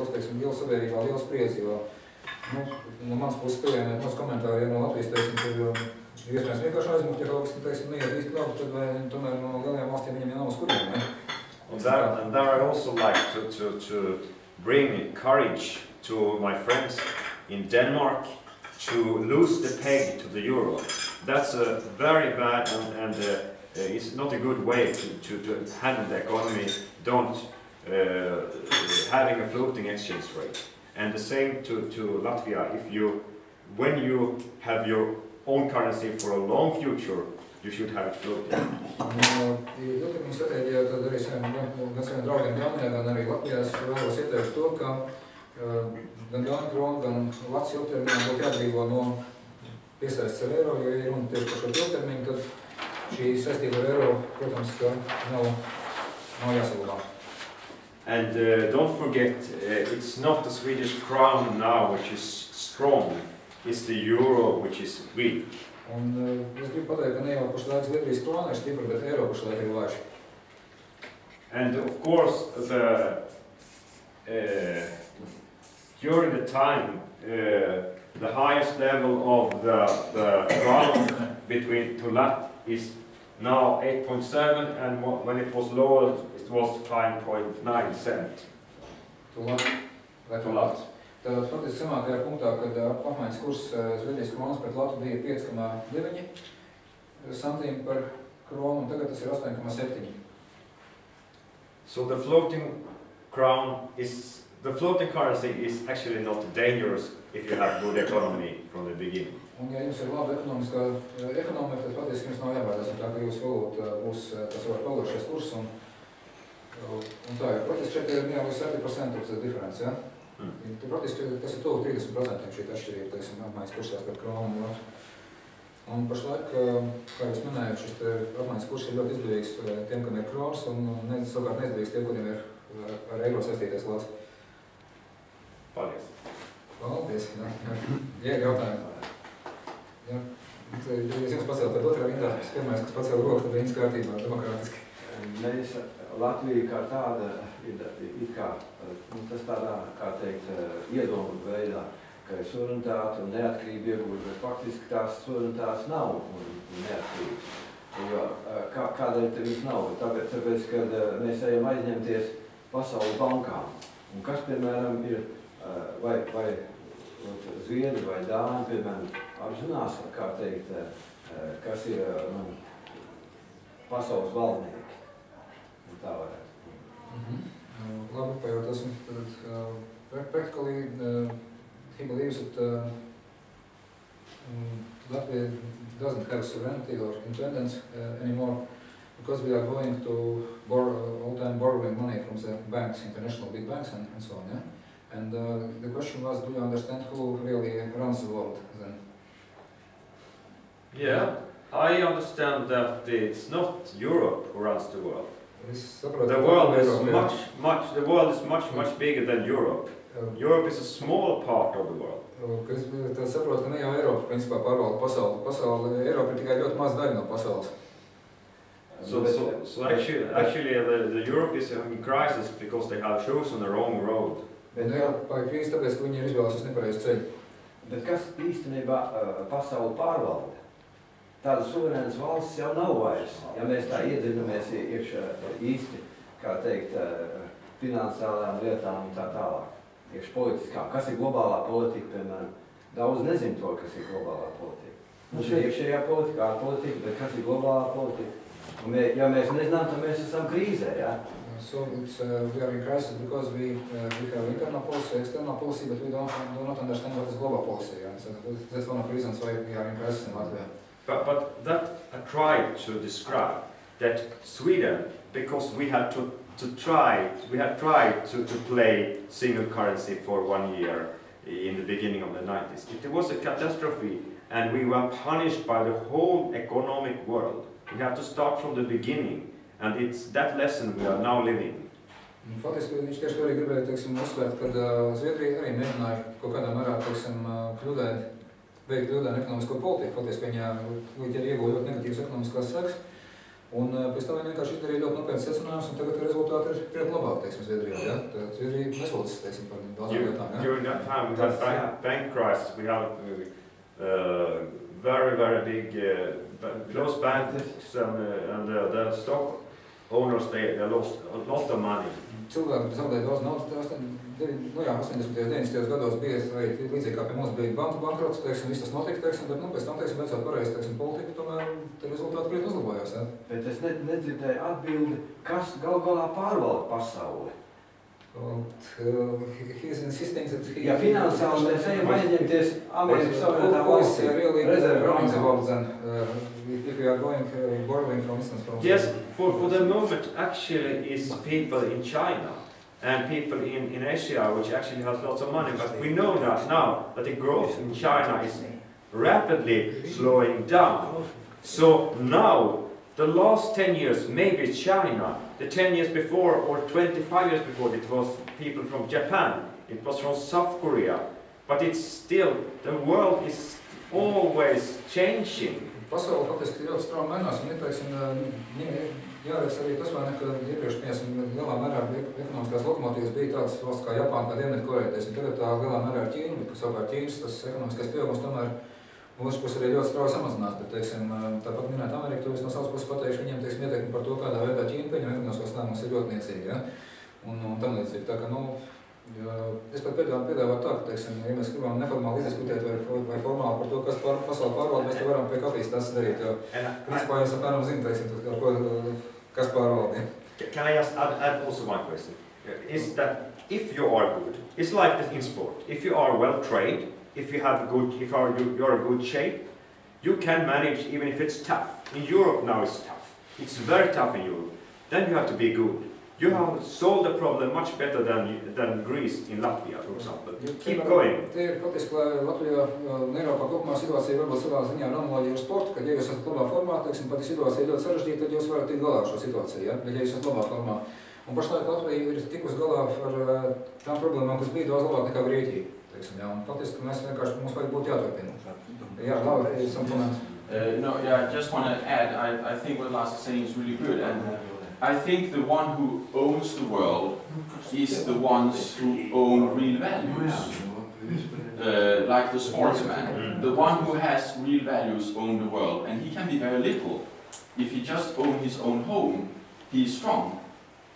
teiksim, liela sabiedrībā, liela spriedzi, jo, nu, no manas puses pieejami maz komentāri no Latvijas, teiksim, kur iespējams vienkārši aizmukt, ja kaut kas, teiksim, neiet īsti labi, tad vai tomēr no lielajām valstīm viņam nav uz kuriem, ne? And there I also like to bring courage to my friends in Denmark to lose the peg to the euro. That's a very bad and it's not a good way to handle the economy. Don't having a floating exchange rate. And the same to Latvia. When you have your own currency for a long future, you should have it floating. Ilgtermiņa stratēģijā tad arī gan saviem draugiem Dānijā, gan arī Latvijā es vēlos ieteikt to, ka gan Dāņu krona, gan Latvijas ilgtermiņā būtu jāatbrīvo no piesaistes ar eiro, jo ja runa tieši par šo ilgtermiņu, tad šī saistība ar eiro, protams, ka nav jāsaglabā. And don't forget, it's not the Swedish crown now which is strong, it's the euro which is weak. Un es gribu pateikt, ka ne jau pašlaik Zviedrijas krona ir stipra, bet eiro pašlaik ir vājš. And of course, during the time, the highest level of the crown between to lat is now 8.7, and when it was lowered, it was 5.9 cent. To lat. Tātad faktiski zemākajā punktā, kad apmaiņas kurs Zviedrijas kronas pret latu bija 5,9 centīmi par kronu, un tagad tas ir 8,7. So the floating currency is actually not dangerous if you have good economy from the beginning. Un ja jums ir laba ekonomika, tad faktiski jums nav jābaidās no tā, ka jūsu valūta būs tas var paliekšies kurs, un tā ir. Praktiski šeit ir jau 7% diferences, ja? Praktiski tas ir tuvu 30% šī atšķirība, teiksim, apmaiņas kursās par kronu un latu. Un pašlaik, kā jūs minējāt, šis apmaiņas kurs ir ļoti izdevīgs tiem, kam ir kronas, un savukārt neizdevīgs tiem, kuriem ir ar eiro saistīties lats. Paldies. Paldies, jā. Jautājumi. Jā. Ja jums pacēl tad otrā rindā, pirmais, kas pacēl roku, tad rindas kārtībā, demokrātiski. Mēs Latvija kā tāda ir kā, tas tādā, kā teikt, iedomu veidā, ka ir suverenitāte un neatkarība iegūta, bet faktiski tās suverenitātes nav un neatkarības. Jo kādēļ te viss nav? Tāpēc, kad mēs ejam aizņemties pasaules bankām. Un kas, piemēram, ir, vai Zviedri vai Dāņi, piemēram, apzinās, kā teikt, kas ir pasaules valdnieki. Tā varētu. Labi, pajautāsim. Practically, he believes that Latvia doesn't have sovereignty or independence anymore because we are going to all time borrowing money from the banks, international big banks and so on. Yeah? And the question was, do you understand who really runs the world then? Yeah, I understand that it's not Europe who runs the world. The world is much bigger than Europe. Europe is a small part of the world. Tad saprot, ka ne jau Eiropa principā pārvalda pasauli. Eiropa ir tikai ļoti maz daļa no pasaules. So actually the Europe is in crisis because they have chosen the wrong road. Bet Eiropa ir krīze tāpēc, ka viņi ir izvēlējušies nepareizu ceļu. Bet kas īstenībā pasauli pārvalda? Tādas suverēnas valsts jau nav vairs, ja mēs tā iedzinamies iekšā īsti, kā teikt, finansiālajām lietām un tā tālāk, iekš politiskām. Kas ir globālā politika, piemēram? Daudz nezin to, kas ir globālā politika. Mums ir iekšējā politika, ārpolitika, bet kas ir globālā politika? Un ja mēs nezinām, tad mēs esam krīzē, ja? So we are in crisis because we have internal policy, external policy, but we do not understand what is global policy. Yeah? So that's one of the reasons why we are in crisis in Latvia. But that I tried to describe that Sweden, because we had tried to play single currency for 1 year in the beginning of the 90s. It was a catastrophe, and we were punished by the whole economic world. We have to start from the beginning, and it's that lesson we are now living. Faktiski viņš tieši to arī gribēja, teiksim, uzsvērt, kad Zviedrija arī mēģināja kaut kādā mērā, teiksim, veikt kļūdainu ekonomisko politiku. Faktiski viņa ir ieguva ļoti negatīvas ekonomiskās sekas. Un pēc tam viņi vienkārši izdarīja ļoti nopietnas secinājumus, un tagad rezultāti ir krietni labāk, teiksim, Zviedrijā. Ja? Zviedrija nesūdzas, teiksim, par daudzām lietām. Ja? During that time, we had bank crisis. We have very, very big close banks, and the stock owners they lost a lot of money. Cilvēki zaudēja daudz naudas, 80. 90. gados bija arī līdzīgi kā pie mums bija banku bankrots, teiksim, viss tas notika, teiksim, bet pēc tam, teiksim, veicot pareizi, teiksim, politiku, tomēr te rezultāti krietni uzlabojās. Ja? Bet es nedzirdēju atbildi, kas gal galā pārvalda pasauli. He's insisting that he... Ja finansiāli mēs ejam aizņemties Amerikas Savienotā valstī, rezervu banka. If we are going borrowing, for instance, from... Yes, for the moment, actually, is people in China and people in Asia, which actually has lots of money. But we know that now that the growth in China is rapidly slowing down. So now, the last 10 years, maybe China, the 10 years before or 25 years before, it was people from Japan, it was from South Korea. But it's still, the world is always changing. Pasaule faktiski ļoti strauji mainās, un teiksim, jāredz arī tas, vai ne, ka iepriekš, piemēram, lielā mērā ekonomiskās lokomotīvas bija tādas valsts kā Japāna, kā Dienvidkoreja, tagad tā lielā mērā ir Ķīna, bet savukārt Ķīnas tas ekonomiskais pieaugums tomēr mūsu puses arī ļoti strauji samazinās, bet, teiksim, tāpat minēt Ameriku, to viss no savas puses pateikšu, viņiem, teiksim, ieteikumi par to, kādā veidā Ķīna pieņem ekonomiskos lēmumus ir ļoti niecīgi, ja? Un tam līdzīgi, tā ka, es pat piedāvātu tā, ka, teiksim, ja mēs gribam neformāli izdiskutēt vai formāli par to, kas pasauli pārvalda, mēs te varam pie kafijas tas darīt, jo principā jūs apmēram zina, teiksim, kas pārvalda. Can I just add also one question? Is that if you are good, it's like this in sport. If you are well trained, if you have you're in good shape, you can manage even if it's tough. In Europe now it's tough. It's very tough in Europe. Then you have to be good. You have solved the problem much better than Greece in Latvia, for example. Keep going. Te ir faktiski, lai Latvijā un Eiropā kopumā situācija varbūt savā ziņā ir analoģija ar sportu, kad ja jūs esat labā formā, teiksim, pat situācija ir ļoti sarežģīta, tad jūs varat tikt galā ar šo situāciju, ja? Bet ja jūs esat labā formā. Un pašlaik Latvija ir tikus galā ar tām problēmām, kas bija daudz labāk nekā Grieķija, teiksim, ja? Un faktiski mēs vienkārši, mums vajag būt jāturpina. Jā, labi, some comment. No, yeah, I just want to add, I think what Lars is saying is really good, and I think the one who owns the world is the ones who own real values, like the sportsman. The one who has real values owns the world, and he can be very little. If he just owns his own home, he is strong.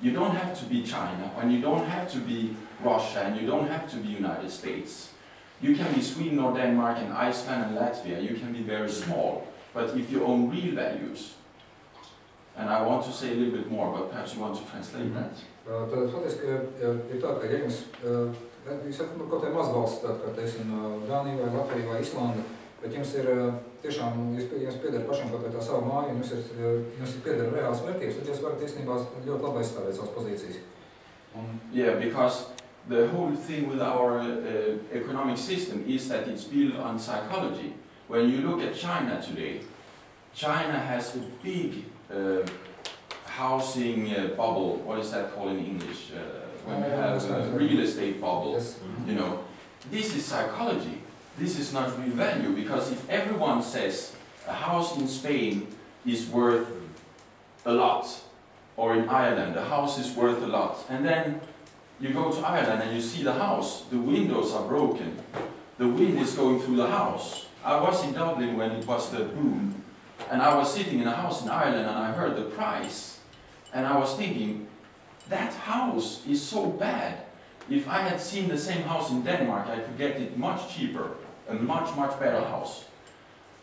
You don't have to be China, and you don't have to be Russia, and you don't have to be United States. You can be Sweden or Denmark and Iceland and Latvia. You can be very small, but if you own real values, and I want to say a little bit more, but perhaps you want to translate that. Tad faktiski ir tā, ka ja jūs esat kaut kādā mazvalsts, tāda kā, teiksim, Dānija vai Latvija vai Islanda, bet jums ir tiešām, jums pieder pašam kaut kā tā savu māju, un jums ir pieder reāls vērtības, tad jūs varat īstenībā ļoti labi aizstāvēt savas pozīcijas. Yeah, because the whole thing with our economic system is that it's built on psychology. When you look at China today, China has a big housing bubble. What is that called in English? When you have a real estate bubble, Yes. you know, this is psychology. This is not real value, because if everyone says a house in Spain is worth a lot, or in Ireland a house is worth a lot, and then you go to Ireland and you see the house, the windows are broken, the wind is going through the house. I was in Dublin when it was the boom, and I was sitting in a house in Ireland and I heard the price, and I was thinking, that house is so bad. If I had seen the same house in Denmark, I could get it much cheaper, a much, much better house.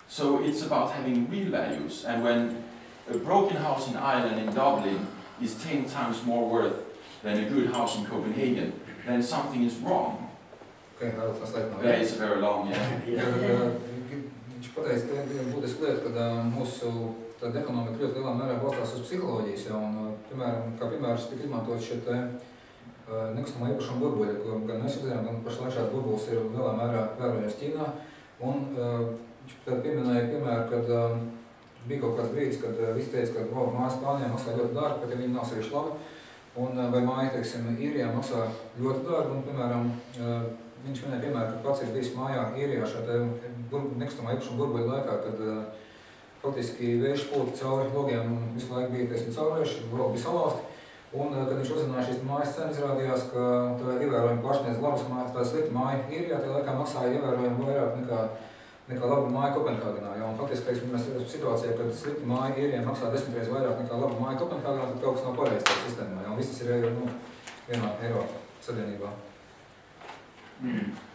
So it's about having real values, and when a broken house in Ireland, in Dublin, is 10 times more worth than a good house in Copenhagen, then something is wrong. Okay, I'll translate now. Yeah, it's very long, yeah. Viņš pateica, ka ir būtiski lieta, ka mūsu ekonomika ļoti lielā mērā balstās uz psiholoģijas, un, piemērs tika izmantot šie te nekustamā īpašuma burbuļi, ko gan mēs uzzinām, gan pašlaik šāds burbulis ir lielā mērā vērojams Ķīnā, un viņš tad pieminēja piemēru, kad bija kaut kāds brīdis, kad visi teica, ka mājas Spānijā maksā ļoti dārgi, pat ja viņi nav sevišķi labi, un vai māja, teiksim, Īrijā maksā ļoti dārgi, un, piemēram, viņš minēja piemēru, ka pats ir bijis mājā Īrijā šā te nekustamā īpašuma burbuļa laikā, kad faktiski vējš pūta cauri logiem un visu laiku bija taisni caurvējuši, logi bija salausti. Un, kad viņš uzzināja šīs mājas cenu, izrādījās, ka tā ievērojami pārsniedz labas mājas, tā slikta māja Īrijā, tajā laikā maksāja ievērojami vairāk nekā laba māja Kopenhāgenā. Ja? Un faktiski, teiksim, mēs esam situācijā, kad slikta māja Īrijā maksā 10 reizes vairāk nekā laba māja Kopenhāgenā, tad kaut kas nav pareizi tajā sistēmā. Ja? Un viss tas ir vienā Eiropas Savienībā.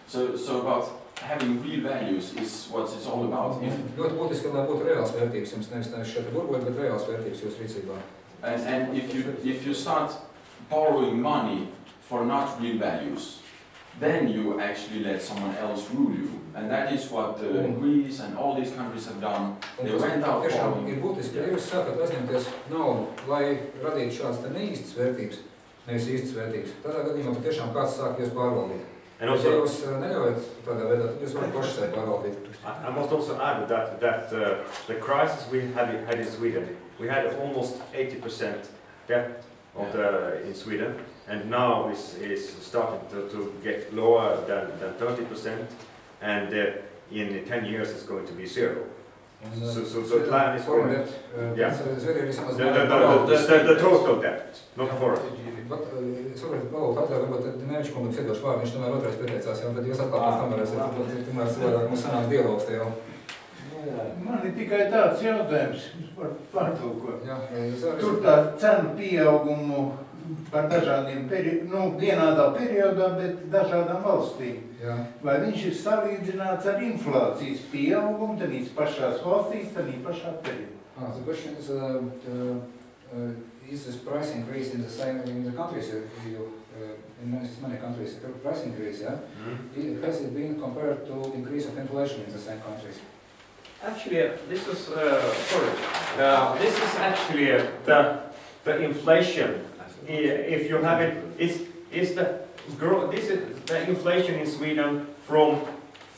So about having real values is what it's all about. Ļoti būtiski, lai būtu reāls vērtības, jums nevis šeit burbuļi, bet reāls vērtības jūsu rīcībā. And if you start borrowing money for not real values, then you actually let someone else rule you. And that is what Greece and all these countries have done. They went out borrowing. Ir būtiski, ja jūs sākat aizņemties naudu, lai radītu šādas neīstas vērtības, nevis īstas vērtības. Tādā gadījumā patiešām kāds sāk jūs pārvaldīt. Ja jūs neļaujat tādā veidā, tad jūs varat paši sevi pārvaldīt. I must also add that the crisis we had in Sweden, we had almost 80% debt in Sweden, and now is starting to get lower than 30%, and in 10 years it's going to be zero. So the plan is for it. Yeah. The total debt, not for it. Saprotiet, Valūta atļauj, varbūt Neviča kungam siedošu vārdu, viņš tomēr otrais pieteicās, ja, un tad jūs atkal pēc tam varēsiet, tomēr savādāk mums sanāk dialogs te jau. Man ir tikai tāds jautājums, par pārtulkot. Jā, Tur tā cenu pieaugumu par dažādiem vienādā periodā, bet dažādām valstīm. Jā. Vai viņš ir salīdzināts ar inflācijas pieaugumu, tādīs pašās valstīs, tādī pašā periodā? The question is this price increase in the countries in many countries, price increase, yeah? Has it been compared to increase of inflation in the same countries? Actually, this is this is actually the inflation. If you have it, is the inflation in Sweden from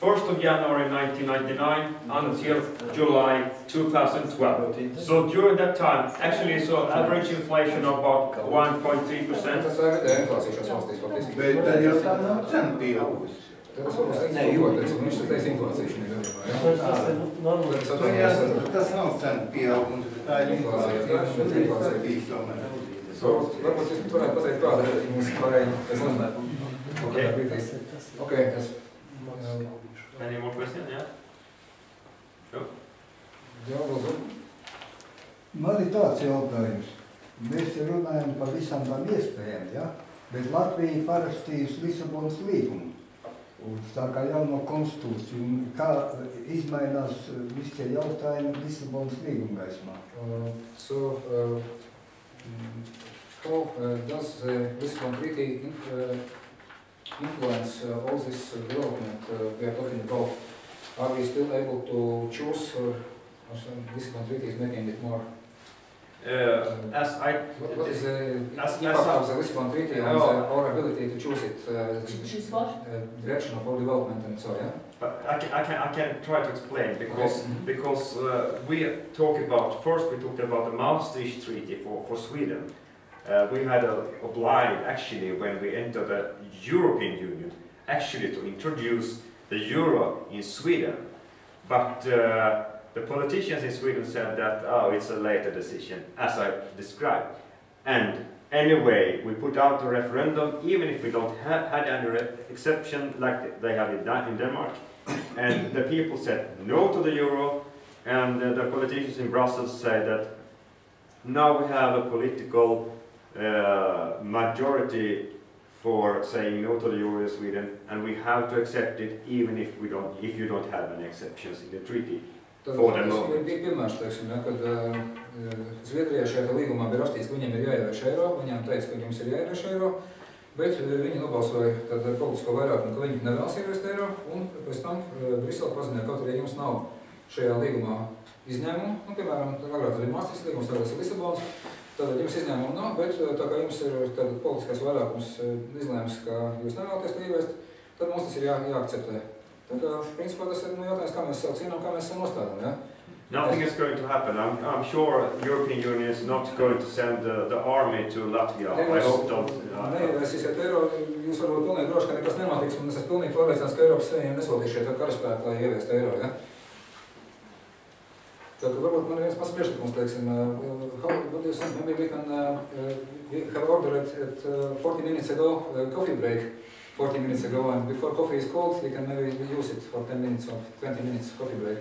1st of January 1999 until July 2012. So during that time, actually, so average inflation of about 1.3%. Tas ir inflācija šās valstīs faktiski. Bet tad jau tā nav cena pieaugusi. Tas varbūt slikti jūtas, un viņš teiks inflācija šī gadījumā. Tas nav cena pieaugums, bet tā ir inflācija. Varbūt jūs varētu pateikt, kāda ir mums pārējiem. Okay. Any more questions? Yeah? Sure. Jā, lūdzu. Man ir tāds jautājums. Mēs runājam par visām tām iespējām, ja? Bet Latvija parakstījusi Lisabonas līgumu. Un tā kā jauno konstitūciju, un kā izmainās visi tie jautājumi Lisabonas līguma gaismā? How does the Lisbon Treaty influence all this development we are talking about? Are we still able to choose, or Lisbon Treaty is making it more? What is the impact of the Lisbon Treaty on our ability to choose it? Choose what? Direction of our development and so, yeah? But I can try to explain because we talked about the Maastricht Treaty for Sweden. We had obliged actually when we entered the European Union actually to introduce the euro in Sweden, but the politicians in Sweden said that it's a later decision, as I described. And anyway, we put out a referendum, even if we don't had any exception like they have in Denmark. And the people said no to the euro, and the politicians in Brussels said that now we have a political majority for saying no to the euro in Sweden, and we have to accept it even if you don't have any exceptions in the treaty. Tas bija piemērs, teiksim, ja, kad Zviedrijā šajā līgumā bija rakstīts, ka viņiem ir jāievieš eiro, viņiem teica, ka jums ir jāievieš eiro, bet viņi nobalsoja tad politisko vairākumu, ka viņi nevēlas ieviest eiro, un pēc tam Brisele paziņoja, kaut arī jums nav šajā līgumā izņēmumu, piemēram, agrāk arī Maastrichts līgums, tagad ir Lisabonas, tad jums izņēmumu nav, bet tā kā jums ir politiskais vairākums izlēms, ka jūs nevēlaties to ieviest, tad mums tas ir jāakceptē. Tā kā, principā, tas ir jautājums, kā mēs sev cienām, kā mēs sev nostādām, ja? Nothing is going to happen. I'm sure the European Union is not going to send the army to Latvia. I hope don't. Neievēsīsiet eiro, jūs varbūt pilnīgi droši, ka nekas nenotiks, un es esmu pilnīgi pārliecināts, ka Eiropas Savienība nesūtīs šeit karaspēku, lai ieviestu eiro, ja? Tā ka varbūt man ir viens pats priekšlikums, teiksim, what do you think? Maybe we can we have ordered at 40 minutes ago coffee break 40 minutes ago, and before coffee is cold, we can maybe use it for 10 minutes or 20 minutes coffee break.